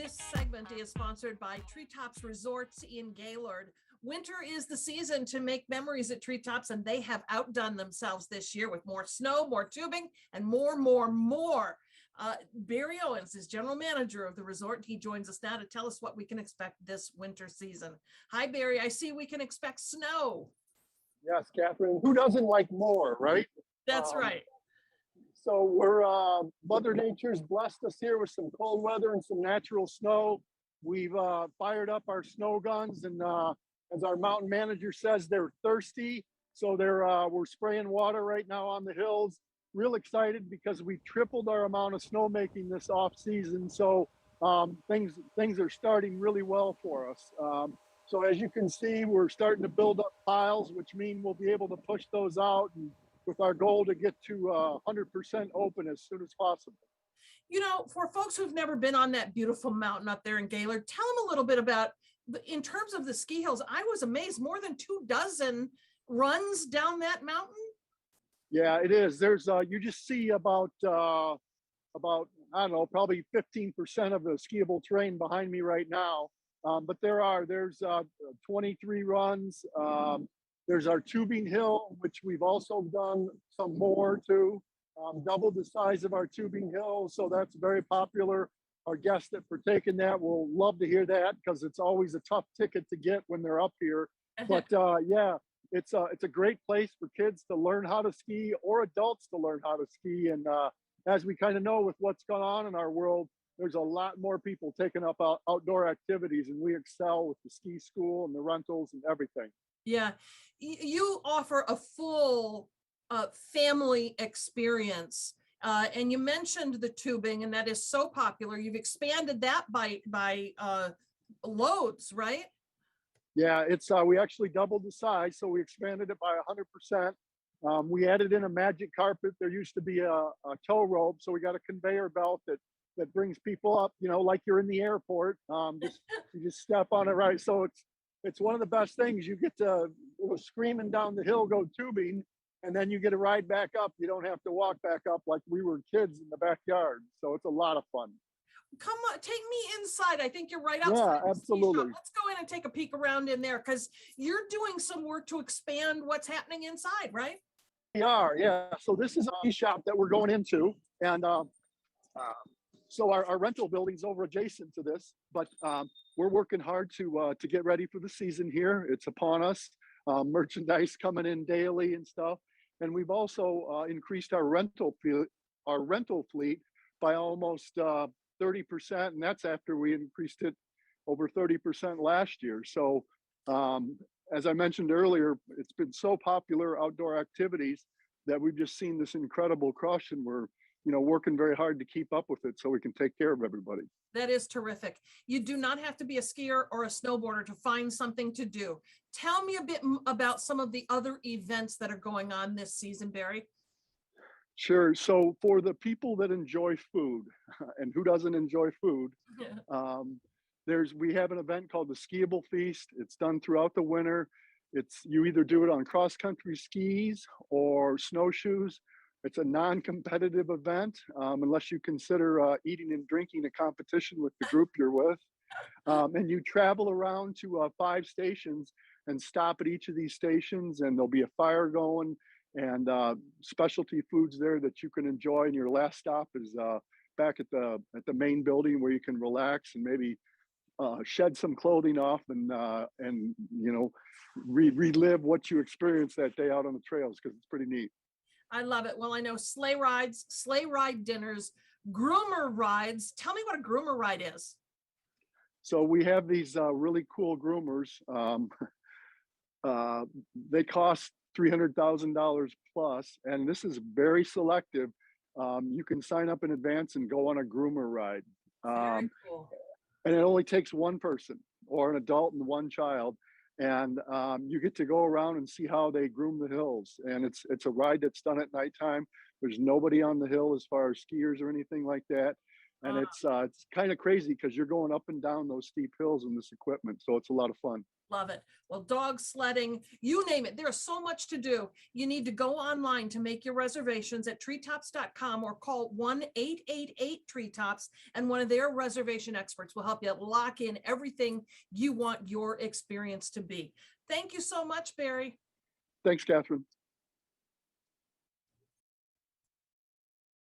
This segment is sponsored by Treetops Resorts in Gaylord. Winter is the season to make memories at Treetops, and they have outdone themselves this year with more snow, more tubing, and more. Barry Owens is general manager of the resort. He joins us now to tell us what we can expect this winter season. Hi, Barry. I see we can expect snow. Yes, Catherine. Who doesn't like more, right? That's right. So Mother Nature's blessed us here with some cold weather and some natural snow. We've fired up our snow guns, and as our mountain manager says, they're thirsty. So we're spraying water right now on the hills. Real excited because we tripled our amount of snowmaking this off season. So things are starting really well for us. So as you can see, we're starting to build up piles, which mean we'll be able to push those out, and with our goal to get to 100% open as soon as possible. You know, for folks who've never been on that beautiful mountain up there in Gaylord, tell them a little bit about, in terms of the ski hills. I was amazed, more than 24 runs down that mountain. Yeah, it is. There's you just see about I don't know, probably 15% of the skiable terrain behind me right now. But there's 23 runs. There's our tubing hill, which we've also done some more to, double the size of our tubing hill. So that's very popular. Our guests that partake in that will love to hear that, because it's always a tough ticket to get when they're up here. But yeah, it's a great place for kids to learn how to ski, or adults to learn how to ski. And as we kind of know with what's going on in our world, there's a lot more people taking up outdoor activities, and we excel with the ski school and the rentals and everything. Yeah, you offer a full family experience, and you mentioned the tubing, and that is so popular. You've expanded that by loads, right? Yeah, it's we actually doubled the size, so we expanded it by 100%. We added in a magic carpet. There used to be a tow rope, so we got a conveyor belt that brings people up, you know, like you're in the airport. You just step on it, right? So it's one of the best things. You get to go screaming down the hill, go tubing, and then you get a ride back up. You don't have to walk back up like we were kids in the backyard. So it's a lot of fun. Come on, take me inside. I think you're right outside. Yeah, absolutely. Let's go in and take a peek around in there, because you're doing some work to expand what's happening inside, right? We are, yeah. So this is a ski shop that we're going into, and so our rental building's over adjacent to this, but we're working hard to get ready for the season here. It's upon us. Merchandise coming in daily and stuff, and we've also increased our rental fleet by almost 30%, and that's after we increased it over 30% last year. So as I mentioned earlier, it's been so popular, outdoor activities, that we've just seen this incredible crush, and we're working very hard to keep up with it so we can take care of everybody. That is terrific. You do not have to be a skier or a snowboarder to find something to do. Tell me a bit about some of the other events that are going on this season, Barry. Sure. So for the people that enjoy food, and who doesn't enjoy food, we have an event called the Skiable Feast. It's done throughout the winter. You either do it on cross-country skis or snowshoes. It's a non-competitive event, unless you consider eating and drinking a competition with the group you're with. And you travel around to 5 stations and stop at each of these stations, and there'll be a fire going and specialty foods there that you can enjoy. And your last stop is back at the main building, where you can relax and maybe shed some clothing off and relive what you experienced that day out on the trails, because it's pretty neat. I love it. Well, I know sleigh rides, sleigh ride dinners, groomer rides. Tell me what a groomer ride is. So we have these really cool groomers. They cost $300,000 plus, and this is very selective. You can sign up in advance and go on a groomer ride. Very cool. And it only takes one person, or an adult and one child. And you get to go around and see how they groom the hills. And it's a ride that's done at nighttime. There's nobody on the hill as far as skiers or anything like that. And it's kind of crazy because you're going up and down those steep hills in this equipment. So it's a lot of fun. Love it. Well, dog sledding, you name it. There's so much to do. You need to go online to make your reservations at treetops.com or call 1-888-TREETOPS, and one of their reservation experts will help you lock in everything you want your experience to be. Thank you so much, Barry. Thanks, Catherine.